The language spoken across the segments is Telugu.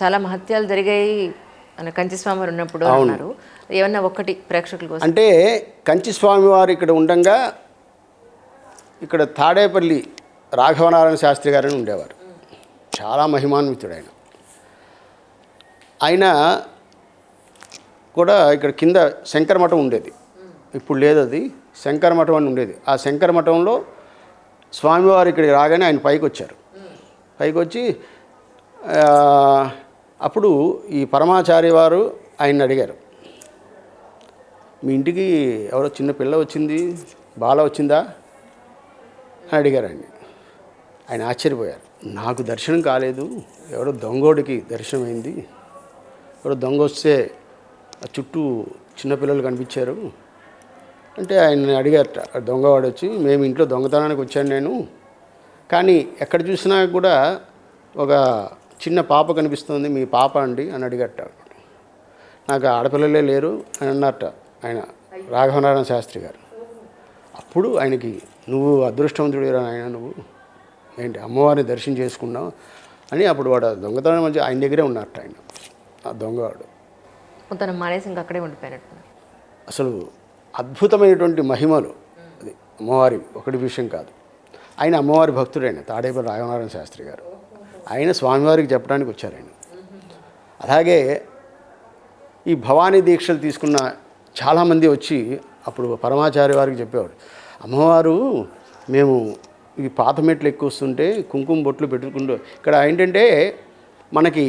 చాలా మహత్యాలు జరిగాయి మన కంచి స్వామివారు ఉన్నప్పుడు అన్నారు. ఏమన్నా ఒక్కటి ప్రేక్షకుల కోసం అంటే కంచి స్వామివారు ఇక్కడ ఉండగా ఇక్కడ తాడేపల్లి రాఘవనారాయణ శాస్త్రి గారని ఉండేవారు. చాలా మహిమాన్వితుడు ఆయన. ఆయన కూడా ఇక్కడ కింద శంకర మఠం ఉండేది, ఇప్పుడు లేదు అది. శంకర మఠం అని ఉండేది. ఆ శంకర మఠంలో స్వామివారు ఇక్కడికి రాగానే ఆయన పైకి వచ్చారు. పైకి వచ్చి అప్పుడు ఈ పరమాచార్య వారు ఆయన అడిగారు, మీ ఇంటికి ఎవరో చిన్న పిల్ల వచ్చింది, బాల వచ్చిందా అని అడిగారు ఆయన. ఆయన ఆశ్చర్యపోయారు. నాకు దర్శనం కాలేదు, ఎవరో దొంగోడికి దర్శనమైంది. ఎవరో దొంగ వస్తే చుట్టూ చిన్నపిల్లలు కనిపించారు అంటే ఆయన అడిగారట. దొంగవాడు వచ్చి, మేము ఇంట్లో దొంగతనానికి వచ్చాను నేను, కానీ ఎక్కడ చూసినా కూడా ఒక చిన్న పాప కనిపిస్తుంది, మీ పాప అండి అని అడిగట. నాకు ఆడపిల్లలే లేరు అని అన్నట్ట ఆయన రాఘవనారాయణ శాస్త్రి గారు. అప్పుడు ఆయనకి, నువ్వు అదృష్టవంతుడు ఆయన, నువ్వు ఏంటి అమ్మవారిని దర్శనం చేసుకున్నావు అని. అప్పుడు వాడు దొంగతనం మంచి ఆయన దగ్గరే ఉన్నట్ట ఆయన, ఆ దొంగవాడు. తన మానేసి ఇంకా అక్కడే ఉండిపోయినట్టు. అసలు అద్భుతమైనటువంటి మహిమలు అది అమ్మవారి ఒకటి విషయం కాదు. ఆయన అమ్మవారి భక్తుడైన తాడేపల్లి రాఘవనారాయణ శాస్త్రి గారు. ఆయన స్వామివారికి చెప్పడానికి వచ్చారు ఆయన. అలాగే ఈ భవానీ దీక్షలు తీసుకున్న చాలామంది వచ్చి అప్పుడు పరమాచార్య వారికి చెప్పేవాడు, అమ్మవారు మేము ఈ పాత మెట్లు ఎక్కువ వస్తుంటే కుంకుమ బొట్లు పెట్టుకుంటూ, ఇక్కడ ఏంటంటే మనకి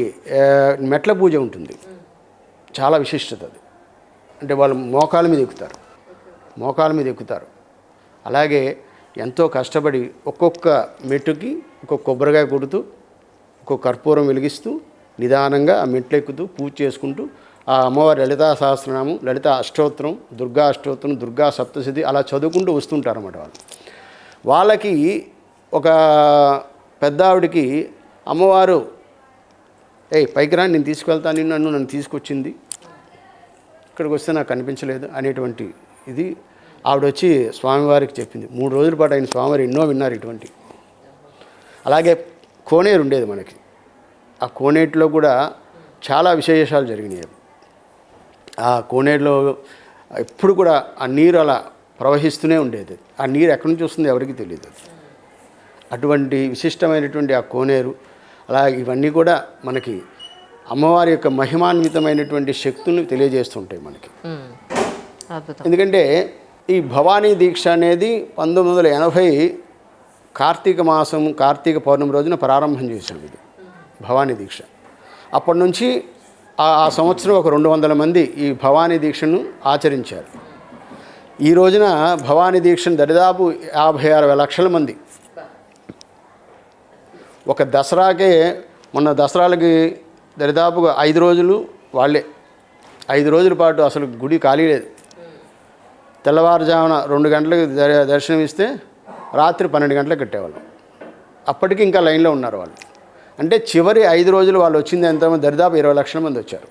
మెట్ల పూజ ఉంటుంది, చాలా విశిష్టత అది. అంటే వాళ్ళు మోకాల మీద ఎక్కుతారు, మోకాల మీద ఎక్కుతారు. అలాగే ఎంతో కష్టపడి ఒక్కొక్క మెట్టుకి ఒక్కొక్క కొబ్బరికాయ కొడుతూ ఒక్కొక్క కర్పూరం వెలిగిస్తూ నిదానంగా ఆ మెట్లు ఎక్కుతూ పూజ చేసుకుంటూ ఆ అమ్మవారి లలితా సహస్రనామం, లలితా అష్టోత్తరం, దుర్గా అష్టోత్తరం, దుర్గా సప్తశతి అలా చదువుకుంటూ వస్తుంటారు అన్నమాట వాళ్ళు. వాళ్ళకి ఒక పెద్ద ఆవిడికి అమ్మవారు, పైకి రా, నేను తీసుకెళ్తాను, నన్ను తీసుకొచ్చింది, ఇక్కడికి వస్తే నాకు కనిపించలేదు అనేటువంటి ఇది ఆవిడ వచ్చి స్వామివారికి చెప్పింది. 3 రోజుల పాటు ఆయన స్వామివారు ఎన్నో విన్నారు ఇటువంటి. అలాగే కోనేరు ఉండేది మనకి. ఆ కోనేటిలో కూడా చాలా విశేషాలు జరిగినాయి. ఆ కోనేరులో ఎప్పుడు కూడా ఆ నీరు అలా ప్రవహిస్తూనే ఉండేది. ఆ నీరు ఎక్కడి నుంచి వస్తుంది ఎవరికి తెలియదు. అటువంటి విశిష్టమైనటువంటి ఆ కోనేరు, అలా ఇవన్నీ కూడా మనకి అమ్మవారి యొక్క మహిమాన్వితమైనటువంటి శక్తుల్ని తెలియజేస్తుంటాయి మనకి. ఎందుకంటే ఈ భవానీ దీక్ష అనేది 1980 కార్తీక మాసం, కార్తీక పౌర్ణమి రోజున ప్రారంభం చేశాం ఇది భవానీ దీక్ష. అప్పటి నుంచి ఆ సంవత్సరం ఒక 200 మంది ఈ భవానీ దీక్షను ఆచరించారు. ఈ రోజున భవానీ దీక్షను దరిదాపు 56 లక్షల మంది. ఒక దసరాకే, మొన్న దసరాలకి దరిదాపుగా 5 రోజులు వాళ్ళే, 5 రోజుల పాటు అసలు గుడి ఖాళీ లేదు. తెల్లవారుజామున 2 గంటలకు దర్శనం ఇస్తే రాత్రి 12 గంటలకు కట్టేవాళ్ళం. అప్పటికి ఇంకా లైన్లో ఉన్నారు వాళ్ళు. అంటే చివరి 5 రోజులు వాళ్ళు వచ్చింది ఎంతమంది, దరిదాపు 20 లక్షల మంది వచ్చారు.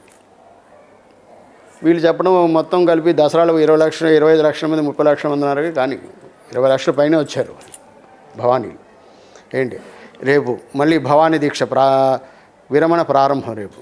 వీళ్ళు చెప్పడం మొత్తం కలిపి దసరాలో 20 లక్షలు, 25 లక్షల మంది, 30 లక్షల మంది ఉన్నారు, కానీ 20 లక్షల పైన వచ్చారు భవానీలు. ఏంటి రేపు మళ్ళీ భవానీ దీక్ష విరమణ ప్రారంభం రేపు.